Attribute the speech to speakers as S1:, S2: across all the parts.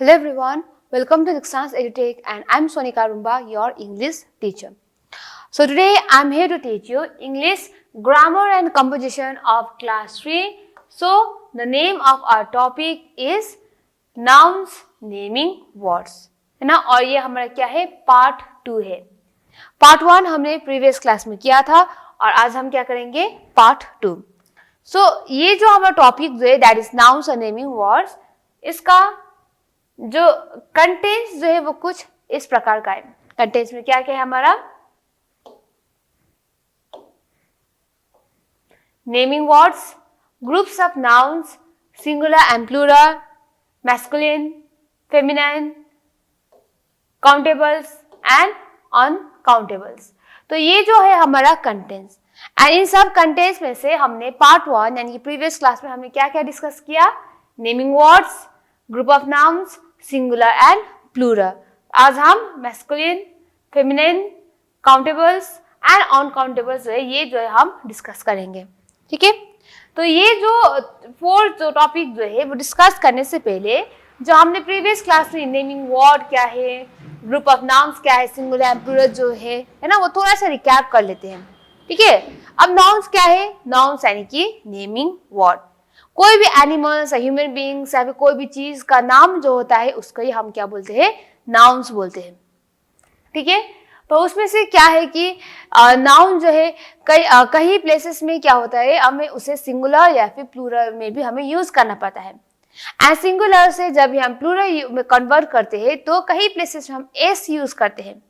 S1: Hello everyone, welcome to Dixon's EduTech and I'm Sonika Rumba, your English teacher. So today I'm here to teach you English grammar and composition of class 3. So the name of our topic is nouns naming words, है ना। और ये हमारा क्या है, part 2 है। Part 1 हमने previous class में किया था और आज हम क्या करेंगे, पार्ट 2। सो ये जो हमारा टॉपिक जो है दैट इज नाउन्स और नेमिंग वर्ड्स, इसका जो कंटेंट्स जो है वो कुछ इस प्रकार का है। कंटेंट्स में क्या क्या है हमारा, naming words, groups of nouns, singular and plural, masculine, feminine, countables and uncountables. तो ये जो है हमारा कंटेंट्स, एंड इन सब कंटेंट्स में से हमने पार्ट 1 यानी कि प्रीवियस क्लास में हमने क्या क्या डिस्कस किया, naming words, group of nouns, singular and plural. आज हम masculine, feminine, countables and uncountables जो है ये जो है हम डिस्कस करेंगे, ठीक है। तो ये जो 4 जो टॉपिक जो है वो डिस्कस करने से पहले जो हमने प्रीवियस क्लास में नेमिंग वर्ड क्या है, ग्रुप ऑफ नाउन्स क्या है, सिंगुलर एंड प्लूरल जो है ना, वो थोड़ा सा रिकैप कर लेते हैं, ठीक है। अब नाउन्स क्या है, नाउन्स यानी कि नेमिंग वर्ड। कोई भी एनिमल्स या ह्यूमन बीइंग्स या फिर कोई भी चीज का नाम जो होता है उसको ही हम क्या बोलते हैं, नाउन्स बोलते हैं, ठीक है। तो उसमें से क्या है कि नाउन जो है कई प्लेसेस में क्या होता है, हमें उसे सिंगुलर या फिर प्लूरल में भी हमें यूज करना पड़ता है। एंड सिंगुलर से जब हम प्लूरल में कन्वर्ट करते हैं तो कई प्लेसेस में हम एस यूज करते हैं,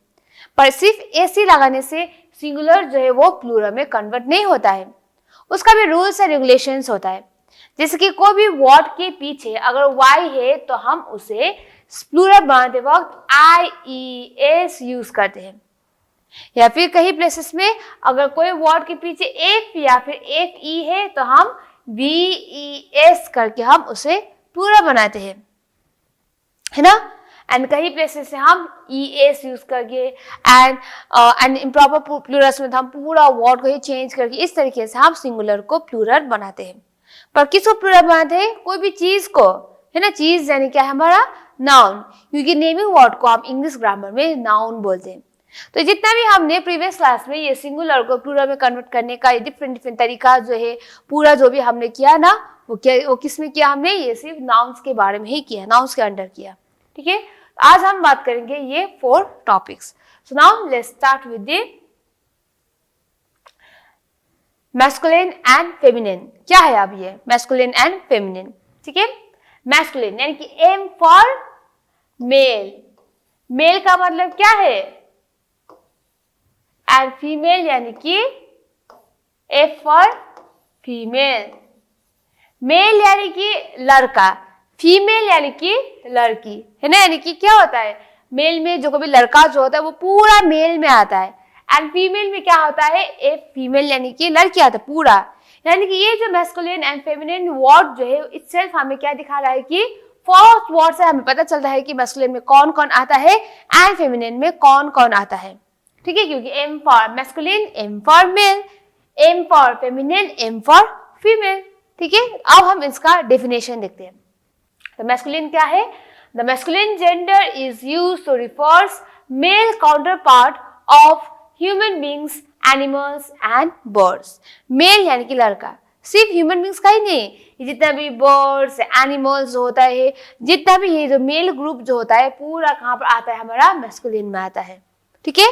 S1: पर सिर्फ एस ही लगाने से सिंगुलर जो है वो प्लूरल में कन्वर्ट नहीं होता है। उसका भी रूल्स एंड रेगुलेशंस होता है। जैसे कि कोई भी वर्ड के पीछे अगर वाई है तो हम उसे प्लूरल बनाते वक्त IES यूज करते हैं, या फिर कई प्लेसेस में अगर कोई वर्ड के पीछे एक या फिर एक ई है तो हम VES करके हम उसे प्लूरल बनाते हैं, है ना। एंड कई प्लेसेस से हम ES यूज करके एंड इम्प्रॉपर प्लूरल्स में हम पूरा वर्ड को ही चेंज करके इस तरीके से हम सिंगुलर को प्लूरल बनाते हैं। पर किसको प्लूरल बनाते हैं, कोई भी चीज को, है ना। चीज यानी क्या है हमारा, नाउन, क्योंकि नेमिंग वर्ड को हम इंग्लिश ग्रामर में नाउन बोलते हैं। तो जितना भी हमने प्रीवियस क्लास में ये सिंगुलर को प्लूरल में कन्वर्ट करने का डिफरेंट तरीका जो है, पूरा जो भी हमने किया ना, वो किस में किया, हमने ये सिर्फ नाउन्स के बारे में ही किया, नाउन्स के अंडर किया, ठीक है। आज हम बात करेंगे ये 4 topics. So now let's start with the masculine and feminine. क्या है अब ये मैस्कुलिन एंड फेमिनिन, ठीक है। मैस्कुलिन यानी कि M फॉर मेल, मेल का मतलब क्या है, एंड फीमेल यानी कि F फॉर फीमेल। मेल यानी कि लड़का, फीमेल यानी कि लड़की, है ना। यानी कि क्या होता है, मेल में जो कभी लड़का जो होता है वो पूरा मेल में आता है, एंड फीमेल में क्या होता है, एक फीमेल यानी कि लड़की आता है पूरा। यानी कि ये जो मैस्कुलिन एंड फेमिनिन वर्ड जो है इटसेल्फ हमें क्या दिखा रहा है कि फर्स्ट वर्ड से हमें पता चलता है कि मैस्कुलिन में कौन कौन आता है एंड फेमिनिन में कौन कौन आता है, ठीक है। क्योंकि M for masculine, M for male, M for feminine, M for female, ठीक है। अब हम इसका डेफिनेशन देखते हैं। तो मैस्कुलिन क्या है, the masculine gender is used to refers male counter part of human beings, animals and birds. Male यानी कि लड़का, सिर्फ ह्यूमन बींग्स का ही नहीं, ये जितना भी बर्ड्स, एनिमल्स होता है, जितना भी ये जो मेल ग्रुप जो होता है पूरा कहाँ पर आता है, हमारा मैस्कुलिन में आता है, ठीक है।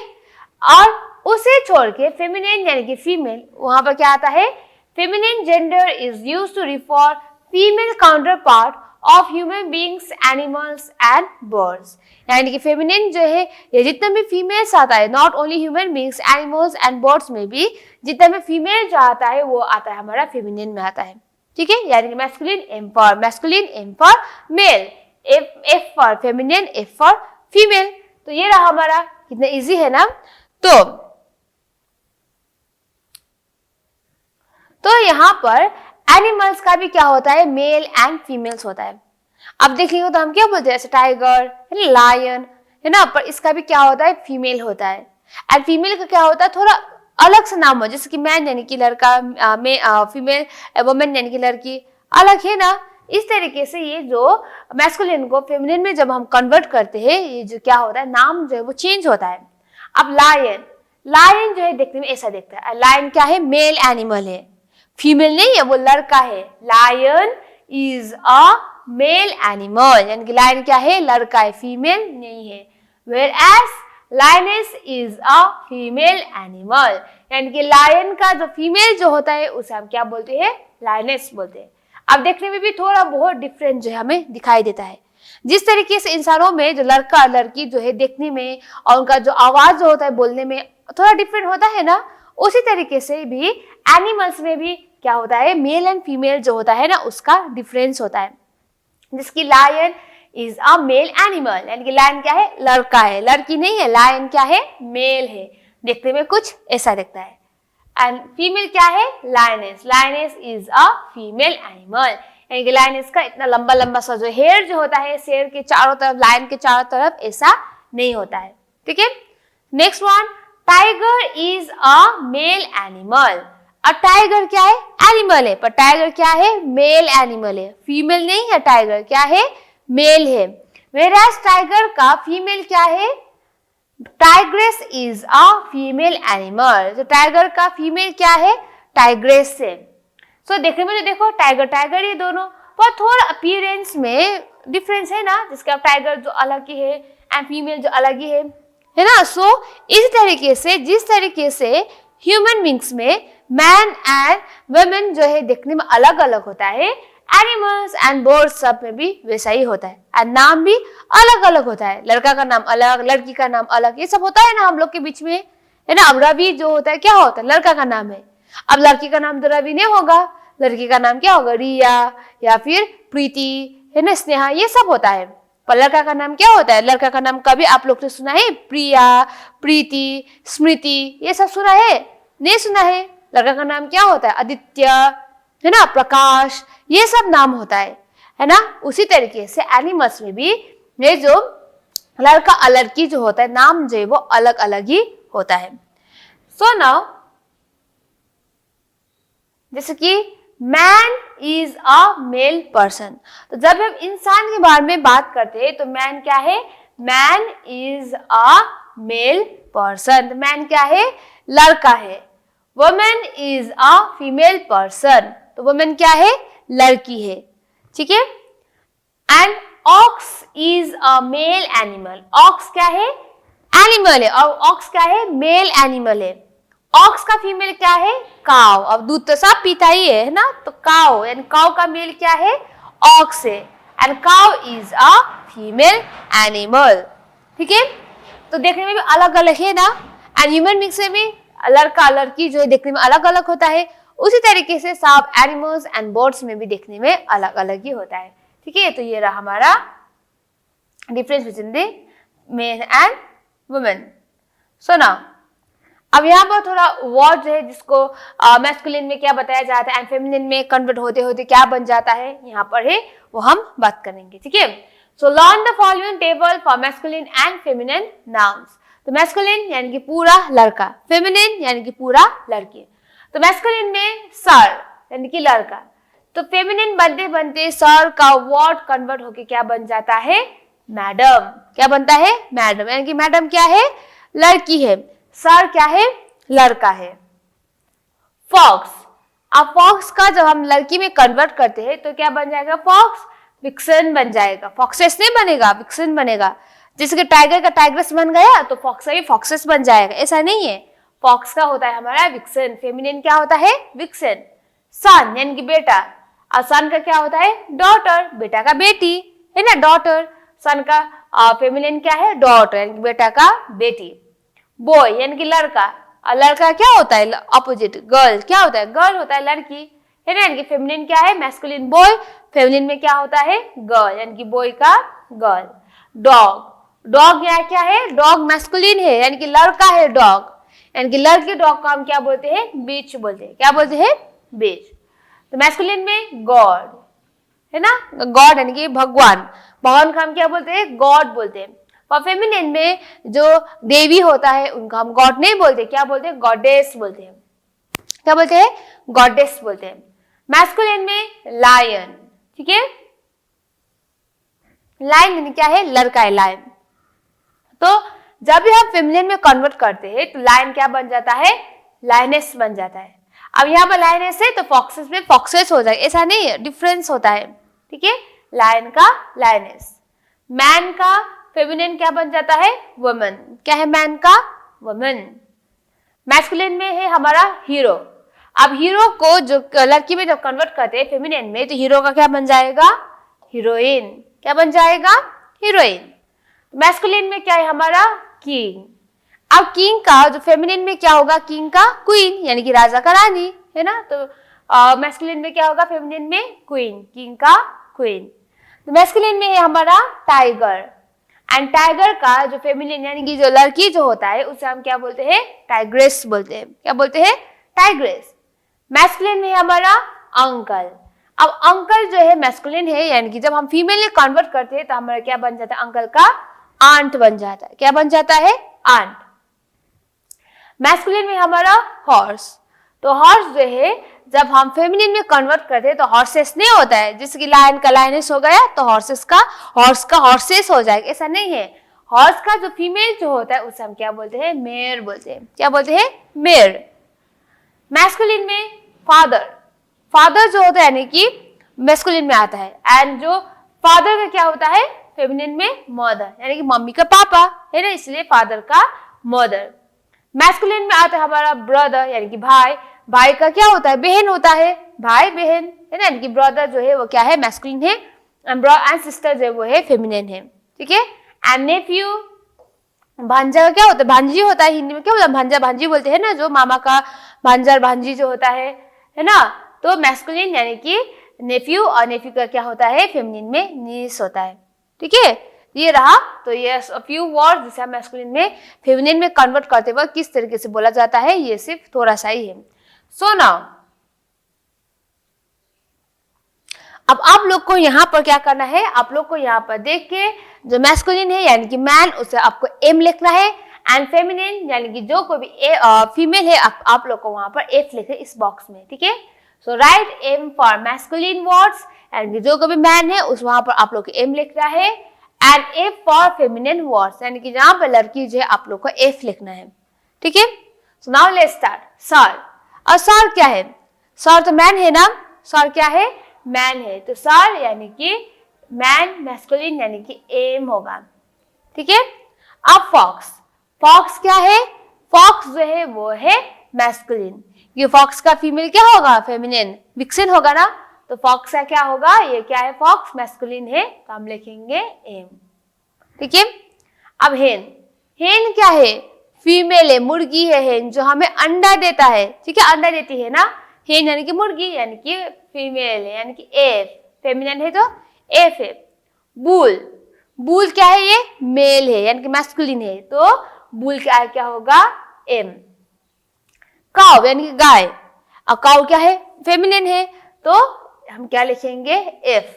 S1: और उसे छोड़ के फेमिनिन यानी कि फीमेल, वहां पर क्या आता है, feminine gender is used to refer female counter part of human beings, animals and birds. यानी कि फेमिनिन जो है ये जितना भी फीमेल्स आता है, not only human beings, animals and birds में भी जितना भी फीमेल जो आता है वो आता है हमारा फेमिनिन में आता है, ठीक है। यानी कि masculine M for masculine, M for male, F for feminine, F for female. तो ये रहा हमारा, कितना इजी है ना। तो यहाँ पर एनिमल्स का भी क्या होता है, मेल एंड फीमेल्स होता है। अब देखेंगे तो हम क्या बोलते हैं, जैसे टाइगर, लायन, है ना, पर इसका भी क्या होता है, फीमेल होता है। एंड फीमेल का क्या होता है, थोड़ा अलग से नाम हो, जैसे कि मैन यानी कि लड़का, फीमेल वुमेन यानी कि लड़की, अलग है ना। इस तरीके से ये जो मैस्कुलिन को फेमिनिन में जब हम कन्वर्ट करते हैं, ये जो क्या होता है, नाम जो है वो चेंज होता है। अब लायन, लायन जो है देखने में ऐसा दिखता है। लायन क्या है, मेल एनिमल है, फीमेल नहीं है, वो लड़का है। Lion is a male animal, यानी कि लायन क्या है, लड़का है, फीमेल नहीं है। Whereas lioness is a female animal, यानी कि लायन का जो फीमेल जो होता है उसे हम क्या बोलते हैं, लायनेस बोलते हैं। अब देखने में भी थोड़ा बहुत डिफरेंट जो है हमें दिखाई देता है। जिस तरीके से इंसानों में जो लड़का लड़की जो है देखने में और उनका जो आवाज जो होता है बोलने में थोड़ा डिफरेंट होता है ना, उसी तरीके से भी एनिमल्स में भी क्या होता है, मेल एंड फीमेल जो होता है ना उसका डिफरेंस होता है। जिसकी lion is a male animal, यानी कि लायन क्या है, लड़का है, लड़की नहीं है। लायन क्या है, मेल है, देखने में कुछ ऐसा दिखता है। एंड फीमेल क्या है, lioness, lioness is a female animal, यानी कि लायनेस का इतना लंबा लंबा सा जो हेयर जो होता है शेर के चारों तरफ, लायन के चारों तरफ ऐसा नहीं होता है। ठीक है, next one, tiger is a male animal. अब टाइगर क्या है, एनिमल है, पर टाइगर क्या है, मेल एनिमल है, फीमेल नहीं है। टाइगर क्या है, मेल है। वेराज टाइगर का फीमेल क्या है, tigress is a female animal. तो टाइगर का फीमेल क्या है, टाइग्रेस है। सो देखने में तो देखो टाइगर टाइगर ये दोनों, पर थोड़ा अपीयरेंस में डिफरेंस है ना, जिसका टाइगर जो अलग ही है एंड फीमेल जो अलग ही है ना। सो इस तरीके से जिस तरीके से ह्यूमन बींग्स में मैन एंड वुमेन जो है देखने में अलग अलग होता है, एनिमल्स एंड बर्ड्स सब में भी वैसा ही होता है। एंड नाम भी अलग अलग होता है, लड़का का नाम अलग, लड़की का नाम अलग, ये सब होता है ना हम लोग के बीच में, है ना। अब रवि जो होता है क्या होता है, लड़का का नाम है। अब लड़की का नाम तो रवि नहीं होगा, लड़की का नाम क्या होगा, रिया या फिर प्रीति, है ना, स्नेहा, ये सब होता है। पर लड़का का नाम क्या होता है, लड़का का नाम कभी आप लोग ने सुना है, प्रिया, प्रीति, स्मृति, ये सब सुना है, नहीं सुना है। लड़का का नाम क्या होता है, आदित्य, है ना, प्रकाश, ये सब नाम होता है ना। उसी तरीके से एनिमल्स में भी ये जो लड़का और लड़की जो होता है नाम जो है वो अलग अलग ही होता है। सो नाउ जैसे कि man is a male person, तो जब हम इंसान के बारे में बात करते हैं तो मैन क्या है, man is a male person, man क्या है, लड़का है। Women is a female person, तो वुमेन क्या है, लड़की है। ठीक है, and ox is a male animal, ox क्या है, एनिमल है, और ऑक्स क्या है, मेल एनिमल है। ऑक्स का फीमेल क्या है, काव, अब दूध तो सब पीता ही है ना, तो काव, यानी काव का मेल क्या है, ऑक्स है, एंड काव इज अ फीमेल एनिमल। ठीक है, तो देखने में भी अलग अलग है ना, एंड ह्यूमन बींग्स में भी लड़का लड़की जो है देखने में अलग अलग होता है। उसी तरीके से सब एनिमल्स एंड बर्ड्स में भी देखने में अलग अलग ही होता है। ठीक है, तो ये रहा हमारा difference between the main and women. So now अब यहाँ पर थोड़ा वर्ड जो है जिसको मैस्कुलिन में क्या बताया जाता है एंड फेमिनिन में कन्वर्ट होते होते क्या बन जाता है, यहाँ पर है वो हम बात करेंगे। ठीक है, so learn the following table for masculine and feminine nouns. तो मैस्कुलिन यानी कि पूरा लड़का, फेमिनिन यानी कि पूरा लड़की। तो मैस्कुलिन में सर यानी कि लड़का, तो फेमिनिन बनते बनते सर का वर्ड कन्वर्ट होके क्या बन जाता है, मैडम। क्या बनता है, मैडम, यानी कि मैडम क्या है, लड़की है, सर क्या है, लड़का है। फॉक्स, अब फॉक्स का जब हम लड़की में कन्वर्ट करते हैं तो क्या बन जाएगा, फॉक्स विक्सन बन जाएगा, फॉक्सेस नहीं बनेगा, विक्सन बनेगा। जैसे कि टाइगर का टाइग्रेस बन गया तो फॉक्स का भी फॉक्सेस बन जाएगा, ऐसा नहीं है। फॉक्स का होता है हमारा विक्सन, फेमिनिन क्या होता है, विक्सन। सन यानी कि बेटा, और सन का क्या होता है, डॉटर, बेटा का बेटी, है ना, डॉटर। सन का फेमिनिन क्या है, डॉटर यानी कि बेटा का बेटी। बॉय यानी कि लड़का, और लड़का क्या होता है, अपोजिट, गर्ल क्या होता है, गर्ल होता है, लड़की, है ना, यानी कि फेमिनिन क्या है, मैस्कुलिन बॉय, फेमिनिन में क्या होता है, गर्ल यानी कि बॉय का गर्ल। डॉग, डॉग यहाँ क्या है, डॉग मैस्कुलिन है यानी कि लड़का है, डॉग यानी कि लड़के डॉग को हम क्या बोलते हैं, बीच बोलते हैं। क्या बोलते हैं, बीच। तो मैस्कुलिन में गॉड, है ना, गॉड यानी कि भगवान, भगवान को हम क्या बोलते हैं, गॉड बोलते हैं। और फेमिनिन में जो देवी होता है उनको हम गॉड नहीं बोलते, क्या बोलते हैं, गॉडेस बोलते हैं। क्या बोलते हैं, गॉडेस बोलते हैं। मैस्कुलिन में लायन, ठीक है, लायन यानी क्या है, लड़का है, लायन। तो जब भी हम फेमिनिन में कन्वर्ट करते हैं तो लायन क्या बन जाता है, लायनेस बन जाता है। अब यहाँ पर लायनेस है तो फॉक्सेस में फॉक्सेस हो जाएगा, ऐसा नहीं है, डिफरेंस होता है, ठीक है। लायन का लायनेस। मैन का फेमिनिन क्या बन जाता है, वुमन। क्या है मैन का, वुमन। मैस्कुलिन में है हमारा हीरो। अब हीरो को जो लड़की में जब कन्वर्ट करते हैं फेमिनिन में तो हीरो का क्या बन जाएगा, हीरोइन। क्या बन जाएगा, हीरोइन। मैस्कुलिन में क्या है हमारा, किंग। अब किंग का जो फेमिनिन में क्या होगा, किंग का क्वीन यानी कि राजा का रानी, है ना। तो मैस्कुलिन में क्या होगा, फेमिनिन में क्वीन, किंग का क्वीन। तो मैस्कुलिन में है हमारा टाइगर। एंड टाइगर का जो फेमिनिन यानी कि जो लड़की जो होता है उसे हम क्या बोलते हैं, टाइग्रेस बोलते हैं। क्या बोलते हैं, टाइग्रेस। मैस्कुलिन में है हमारा अंकल। अब अंकल जो है मैस्कुलिन है, यानी कि जब हम फीमेल में कन्वर्ट करते हैं तो हमारा क्या बन जाता है, अंकल का आंट बन जाता है। क्या बन जाता है, आंट। मैस्कुलिन में हमारा हॉर्स। तो हॉर्स जो है जब हम फेमिनिन में कन्वर्ट करते हैं तो हॉर्सेस नहीं होता है, जैसे कि लायन का लायनेस हो गया तो हॉर्स का हॉर्सेस हो जाएगा, ऐसा नहीं है। हॉर्स का जो फीमेल जो होता है उसे हम क्या बोलते हैं, मेयर बोलते हैं। क्या बोलते हैं, मेयर। मैस्कुलिन में फादर। फादर जो होता है यानी कि मैस्कुलिन में आता है। एंड जो फादर का क्या होता है, फेमिनिन में मदर, यानी कि मम्मी का पापा, है ना, इसलिए फादर का मदर। मैस्कुलिन में आता है हमारा ब्रदर यानी कि भाई। भाई का क्या होता है, बहन होता है, भाई बहन, है ना, यानी कि ब्रदर जो है वो क्या है, मैस्कुलिन है। एंड सिस्टर जो है वो है, फेमिनिन है, ठीक है। एंड नेफ्यू, भांजा का क्या होता है, भांजी होता है, हिंदी में क्या बोलते हैं, भांजा भांजी बोलते हैं ना, जो मामा का भांजा और भांजी जो होता है ना। तो मैस्कुलिन यानी कि नेफ्यू, और नेफ्यू का क्या होता है, फेमिनिन में नीस होता है, ठीक है। ये रहा। तो ये फ्यू वर्ड्स जिसे हम मैस्कुलिन में फेमिनिन में कन्वर्ट करते वक्त किस तरीके से बोला जाता है, ये सिर्फ थोड़ा सा ही है। सो नाउ अब आप लोग को यहाँ पर क्या करना है, आप लोग को यहाँ पर देख के जो मैस्कुलिन है यानी कि मैन, उसे आपको एम लिखना है। एंड फेमिनिन यानी कि जो कोई भी फीमेल है आप लोग को वहां पर एफ लिखे इस बॉक्स में, ठीक है। So write M for masculine words, and जो कोई भी मैन है उस वहां पर आप लोग को एम लिखना है। And F for feminine words, यानी कि जहां पर लड़की जो है आप लोग को एफ लिखना है, ठीक है। So now let's start. Sir. और सर क्या है, सर तो मैन है ना, सर क्या है, मैन है। तो सर यानी कि मैन, मैस्कुलिन यानी कि एम होगा, ठीक है। अब फॉक्स। फॉक्स क्या है, फॉक्स जो है वो है मैस्कुलिन। ये फॉक्स का फीमेल क्या होगा, फेमिनिन, विक्सिन होगा ना। तो फॉक्स का क्या होगा, ये क्या है, फॉक्स मैस्कुलिन है, तो हम लिखेंगे एम, ठीक है। अब हेन। हेन क्या है, फीमेल है, मुर्गी है हेन, जो हमें अंडा देता है, ठीक है, अंडा देती है ना। हेन यानी कि मुर्गी यानी कि फीमेल है, यानी कि एफ। फेमिनिन है तो एफ है। बुल। बुल क्या है, ये मेल है यानी कि मैस्कुलिन है, तो बुल क्या होगा, एम। काउ यानी कि गाय। अब काउ क्या है, फेमिनिन है, तो हम क्या लिखेंगे, एफ।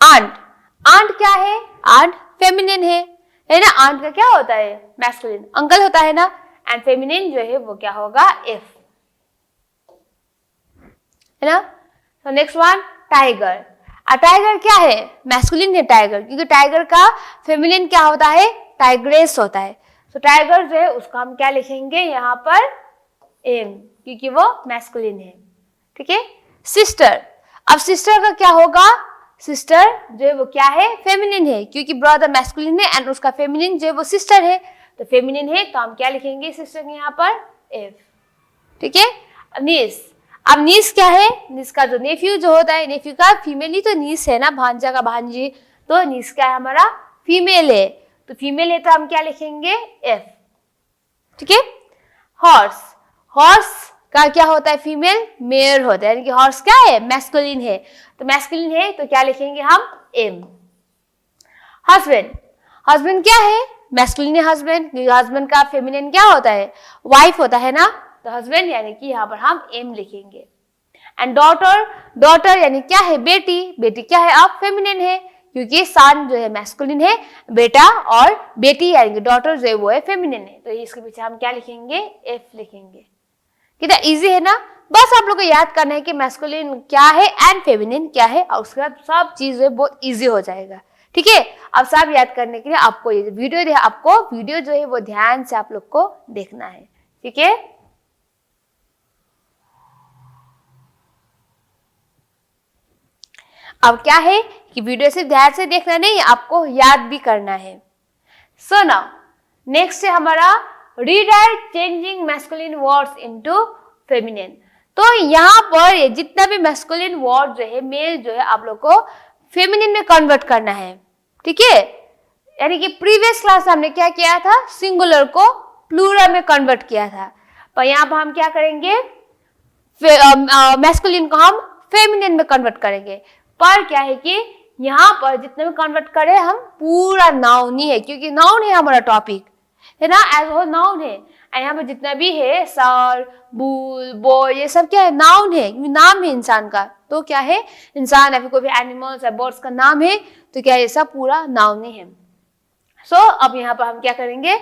S1: आंट। आंट क्या है, आंट फेमिनिन है ना। आंट का क्या होता है, मैस्कुलिन, अंकल होता है ना। एंड फेमिनिन जो है वो क्या होगा, एफ, है ना। तो नेक्स्ट वन, टाइगर। टाइगर क्या है, मैस्कुलिन है टाइगर, क्योंकि टाइगर का फेमिनिन क्या होता है, टाइग्रेस होता है। तो टाइगर जो है उसको हम क्या लिखेंगे यहाँ पर, एम, क्योंकि वो मैस्कुलिन है, ठीक है। सिस्टर। अब सिस्टर का क्या होगा, सिस्टर जो है वो क्या है, फेमिनिन है, क्योंकि ब्रदर मैस्कुलिन है एंड उसका फेमिनिन जो है वो सिस्टर है, तो फेमिनिन है, तो हम क्या लिखेंगे सिस्टर के यहाँ पर, एफ, ठीक है। नीस। अब नीस क्या है, नीस का जो नेफ्यू जो होता है, नेफ्यू का फीमेल ही तो नीस है ना, भांजा का भांजी, तो नीस क्या है हमारा, फीमेल है, तो फीमेल है तो हम क्या लिखेंगे, एफ, ठीक है। हॉर्स। हॉर्स का क्या होता है, फीमेल, मेयर होता है, यानी कि हॉर्स क्या है, मैस्कुलिन है, तो मैस्कुलिन है तो क्या लिखेंगे हम, एम। हस्बैंड। हस्बैंड क्या है, मैस्कुलिन है हस्बैंड, क्योंकि हस्बैंड का फेमिनिन क्या होता है, वाइफ होता है ना, तो हस्बैंड यानी कि यहाँ पर हम एम लिखेंगे। And daughter. डॉटर यानी क्या है, बेटी। बेटी क्या है, अब फेमिनिन है, क्योंकि सन जो है मैस्कुलिन है, बेटा, और बेटी यानी कि डॉटर जो है वो है फेमिनिन है, तो इसके पीछे हम क्या लिखेंगे, एफ लिखेंगे। कितना इजी है ना। बस आप लोग को याद करना है कि मैस्कुलिन क्या है एंड फेमिनिन क्या है, और उसके बाद सब चीजें बहुत इजी हो जाएगा, ठीक है, अब सब याद करने के लिए आपको ये वीडियो जो है वो ध्यान से आप लोग को देखना है। ठीक है, अब क्या है कि वीडियो सिर्फ ध्यान से देखना नहीं, आपको याद भी करना है। सो नाउ नेक्स्ट है हमारा redirect changing masculine words into feminine. तो यहाँ पर ये जितना भी मैस्कुलिन वर्ड जो है मेल जो है आप लोग को फेमिनिन में कन्वर्ट करना है। ठीक है, यानी कि प्रीवियस क्लास में हमने क्या किया था, सिंगुलर को प्लूरल में कन्वर्ट किया था, पर यहाँ पर हम क्या करेंगे, मैस्कुलिन को हम फेमिनिन में कन्वर्ट करेंगे। पर क्या है कि यहाँ पर जितने भी कन्वर्ट करें हम पूरा नाउन ही है, क्योंकि नाउन है हमारा टॉपिक, है ना, एज हो नाउन है। एंड यहाँ पर जितना भी है सर, बुल, बॉय, ये सब क्या है, नाउन है, नाम है इंसान का। तो क्या है, इंसान या फिर कोई भी एनिमल्स या बर्ड्स का नाम है, तो क्या ये सब पूरा नाउन ही है। सो अब यहाँ पर हम क्या करेंगे,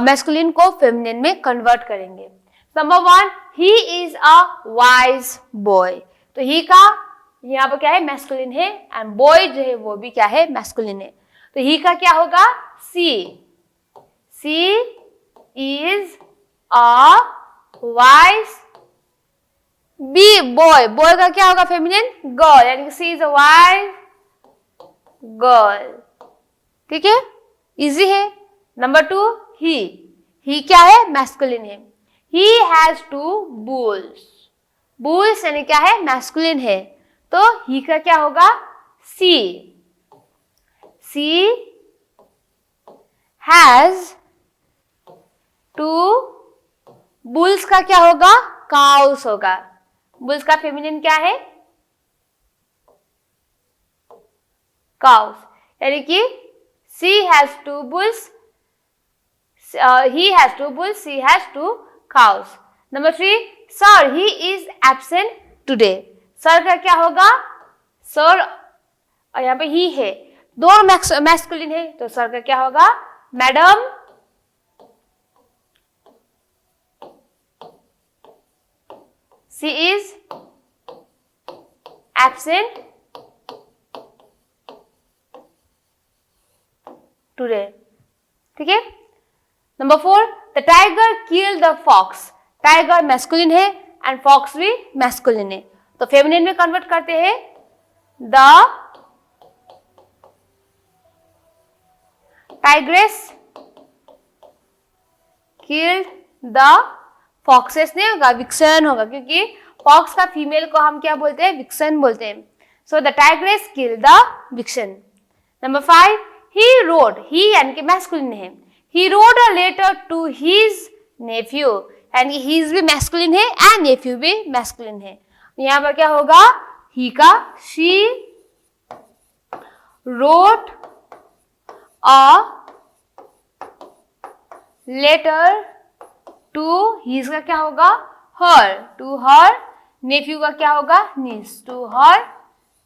S1: मैस्कुलिन को फेमिनिन में कन्वर्ट करेंगे। Number 1, he is a wise boy. तो ही का यहाँ पर क्या है, मैस्कुलिन है, एंड बॉय जो है वो भी क्या है, मैस्कुलिन है। तो ही का क्या होगा, she is a wise, B boy, boy का क्या होगा फेमिनिन, गर्ल, यानी कि she is a wise girl. ठीक है, इजी है। नंबर 2, ही क्या है, मैस्कुलिन है। ही हैज 2 बुल्स यानी क्या है, मैस्कुलिन है। तो ही का क्या होगा, सी हैज 2 बुल्स का क्या होगा, काउस होगा। बुल्स का फेमिनिन क्या है, काउस, यानी कि he has 2 bulls, he has 2 bulls, she has 2 cows. Number 3, sir, he is absent today. Sir का क्या होगा, सर, और यहाँ पे ही है, दोनों मैस्कुलिन है, तो सर का क्या होगा, madam. she is absent today. ठीक है। Number 4, the tiger kill the fox. Tiger masculine है एंड फॉक्स भी मैस्कुलिन है, तो फेमिनिन में कन्वर्ट करते हैं, the tigress killed the foxes नहीं होगा, विक्सन होगा, क्योंकि फॉक्स का फीमेल को हम क्या बोलते हैं, विक्सन बोलते हैं। So the tigress killed the vixen. Number 5, he wrote, he यानी कि मैस्कुलिन है, he wrote a letter to his nephew, यानी कि his भी मैस्कुलिन है एंड nephew भी मैस्कुलिन है। यहाँ पर क्या होगा, he का she wrote a letter to his का क्या होगा, her, to her nephew का क्या होगा, niece, to her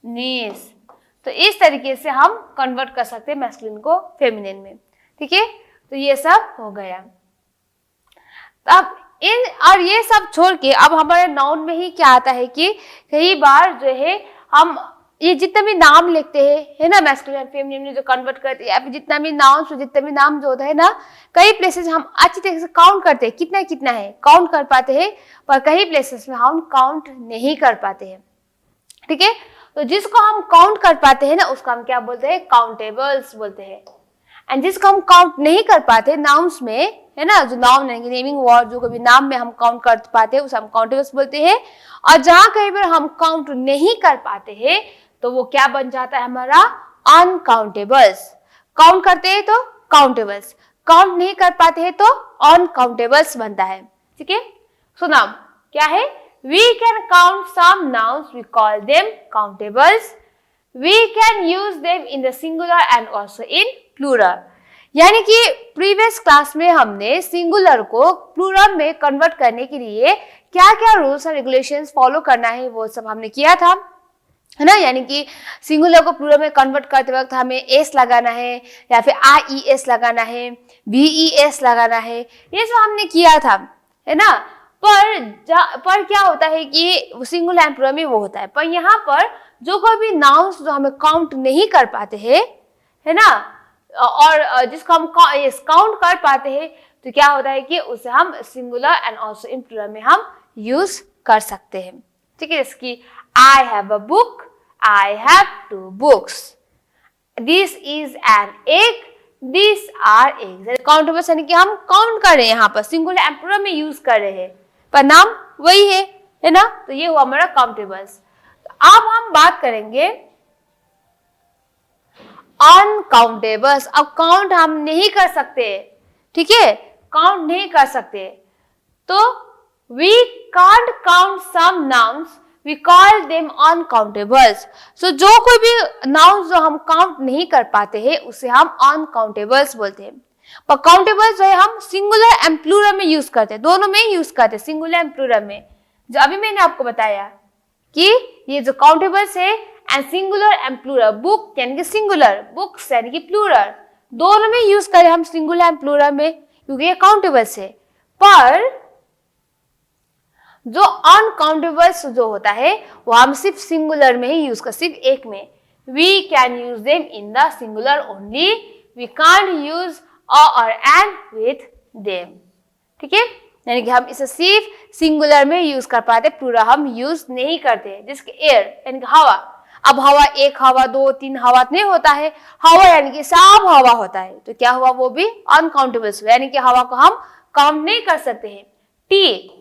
S1: niece। तो इस तरीके से हम कन्वर्ट कर सकते हैं मैस्कुलिन को फेमिनिन में। ठीक है, तो ये सब हो गया। अब और ये सब छोड़ के अब हमारे नाउन में ही क्या आता है कि कई बार जो है हम ये जितने भी नाम लिखते हैं, है ना, मैस्कुलिन फेमिनिन में जो कन्वर्ट करते हैं, या फिर जितना भी नाम जो होता है ना, कई प्लेसेस हम अच्छी तरीके से काउंट करते हैं, कितना कितना है काउंट कर पाते हैं, पर कई प्लेसेस में हम काउंट नहीं कर पाते हैं। ठीक है, तो जिसको हम काउंट कर पाते हैं ना, उसको हम क्या बोलते हैं, काउंटेबल्स बोलते हैं। एंड जिसको हम काउंट नहीं कर पाते नाउन्स में, है ना, जो नाउन है नेमिंग वर्ड, जो कभी नाम में हम काउंट कर पाते हैं उसे हम काउंटेबल्स बोलते हैं। और जहां कहीं पर हम काउंट नहीं कर पाते हैं तो वो क्या बन जाता है हमारा, अनकाउंटेबल्स। काउंट करते हैं तो काउंटेबल्स, काउंट नहीं कर पाते हैं तो अनकाउंटेबल्स बनता है। ठीक है, सो नाउ क्या है, we can count some nouns, we call them countables. We can use them in the singular and also in plural. यानी कि प्रीवियस क्लास में हमने सिंगुलर को प्लूरल में कन्वर्ट करने के लिए क्या क्या रूल्स और रेगुलेशंस फॉलो करना है वो सब हमने किया था, है ना। यानी कि सिंगुलर को प्लूरल में कन्वर्ट करते वक्त हमें एस लगाना है या फिर IES लगाना है, VES लगाना है, ये सब हमने किया था, है ना। पर क्या होता है कि सिंगुलर एंड प्लूरल में वो होता है, पर यहाँ पर जो कोई भी नाउन्स जो हमें काउंट नहीं कर पाते हैं, है ना, और जिसको हम काउंट कर पाते हैं, तो क्या होता है कि उसे हम singular and also in plural में हम यूज कर सकते हैं। ठीक है, जैसे कि I have a book, I have 2 books, this is an egg, this are eggs. Countables यानी कि हम काउंट कर रहे हैं, यहाँ पर सिंगुलर एंड प्लूरल में यूज कर रहे हैं, पर नाम वही है ना। तो ये हुआ हमारा काउंटेबल्स। तो अब हम बात करेंगे अनकाउंटेबल्स। अब काउंट हम नहीं कर सकते, ठीक है, काउंट नहीं कर सकते, तो we can't count some nouns, we call them uncountables. So जो कोई भी नाउन्स जो हम काउंट नहीं कर पाते हैं उसे हम अनकाउंटेबल्स बोलते हैं। पर काउंटेबल्स जो है हम सिंगुलर एंड प्लूरल में यूज करते हैं, दोनों में यूज करते हैं, सिंगुलर एंड प्लूरल में। जो अभी मैंने आपको बताया कि ये जो काउंटेबल्स है and singular and plural, book यानी कि सिंगुलर, बुक्स यानी कि प्लूरल, दोनों में यूज करें हम सिंगुलर एंड प्लूरल में, क्योंकि ये काउंटेबल्स है। पर जो अनकाउंटेबल्स जो होता है वो हम सिर्फ सिंगुलर में ही यूज कर, सिर्फ एक में। We can use them in the singular only, we can't use a और एन विथ देम। ठीक है, यानी कि हम इसे सिर्फ सिंगुलर में यूज कर पाते, प्लूरल हम यूज नहीं करते। जैसे एयर यानी कि हवा, अब हवा एक हवा, 2, 3 हवा नहीं होता है, हवा यानी कि सब हवा होता है, तो क्या हुआ, वो भी अनकाउंटेबल्स हुआ, यानी कि हवा को हम काउंट नहीं कर सकते हैं। टी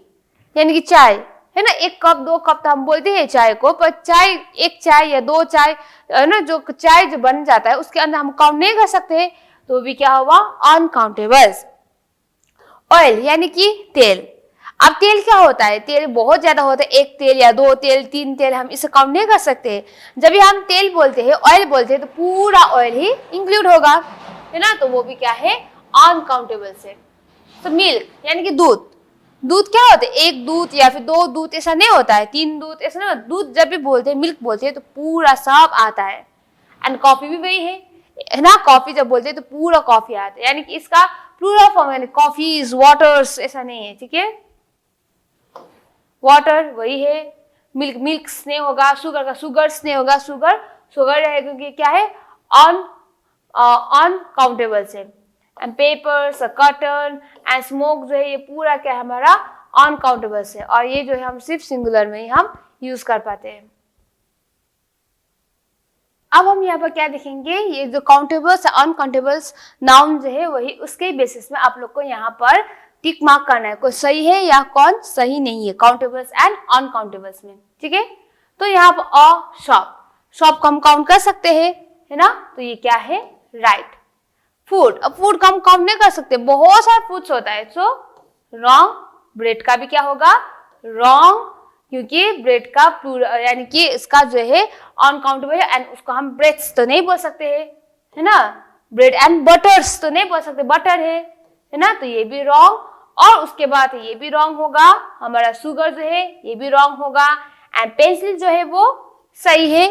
S1: यानी कि चाय, है ना, 1 कप 2 कप तो हम बोलते हैं चाय को, पर चाय, 1 चाय या 2 चाय, है ना, जो चाय जो बन जाता है उसके अंदर हम काउंट नहीं कर सकते, तो भी क्या हुआ, अनकाउंटेबल्स। ऑयल यानी कि तेल, अब तेल क्या होता है, तेल बहुत ज्यादा होता है, 1 तेल या 2 तेल 3 तेल, हम इसे काउंट नहीं कर सकते। जब भी हम तेल बोलते हैं, ऑयल बोलते हैं, तो पूरा ऑयल ही इंक्लूड होगा, है ना, तो वो भी क्या है, अनकाउंटेबल से। तो मिल्क यानी कि दूध, दूध क्या होता है, 1 दूध या फिर 2 दूध, ऐसा नहीं होता है, 3 दूध ऐसा नहीं होता। दूध जब भी बोलते हैं, मिल्क बोलते हैं, तो पूरा सब आता है। एंड कॉफी भी वही है ना, कॉफी जब बोलते हैं तो पूरा कॉफी आता है, यानी कि इसका प्लूरल फॉर्म यानी कॉफीज, वाटर्स, ऐसा नहीं है। ठीक है, वाटर वही है, मिल्क मिल्क्स नहीं होगा, शुगर का शुगर्स नहीं होगा, शुगर शुगर है, क्योंकि क्या है, अनकाउंटेबल से। And papers, cotton and smoke जो है, ये पूरा क्या है, हमारा अनकाउंटेबल है, और ये जो है हम सिर्फ सिंगुलर में ही हम यूज कर पाते हैं। अब हम यहाँ पर क्या देखेंगे, ये जो काउंटेबल्स अनकाउंटेबल्स नाउन जो है वही, उसके बेसिस में आप लोग को यहाँ पर टिक मार्क करना है, कोई सही है या कौन सही नहीं है, काउंटेबल्स एंड अनकाउंटेबल्स में। ठीक है, तो यहाँ पर अ शॉप, शॉप को हम काउंट कर सकते हैं, है ना, तो ये क्या है, राइट। फूड, अब फूड को हम काउंट नहीं कर सकते, बहुत सारे फूड्स होता है, सो रॉन्ग। ब्रेड का भी क्या होगा, रॉन्ग, क्योंकि ब्रेड का प्लूरल यानी कि इसका जो है अनकाउंटेबल है, एंड उसको हम ब्रेड्स तो नहीं बोल सकते हैं, है ना, ब्रेड एंड बटर्स तो नहीं बोल सकते, बटर है ना, तो ये भी रॉन्ग। और उसके बाद ये भी रॉन्ग होगा, हमारा शुगर जो है ये भी रॉन्ग होगा, एंड पेंसिल जो है वो सही है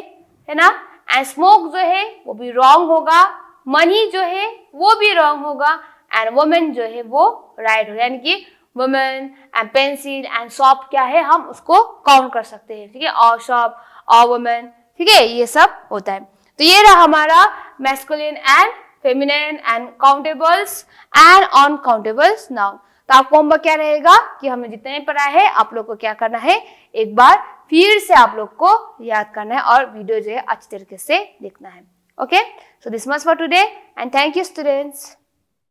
S1: ना, एंड स्मोक जो है वो भी रॉन्ग होगा, मनी जो है वो भी रॉन्ग होगा, एंड वुमेन जो है वो राइट होगा, यानी कि women and pencil and shop क्या है, हम उसको काउंट कर सकते हैं। ठीक है, और शॉप और वुमेन, ठीक है, ये सब होता है। तो ये रहा हमारा masculine and feminine and countables and uncountables noun. तो आपको होमवर्क क्या रहेगा कि हमने जितने पढ़ा है आप लोग को क्या करना है, एक बार फिर से आप लोग को याद करना है और वीडियो जो है अच्छी तरीके से देखना है। Okay, so this much for today and thank you students.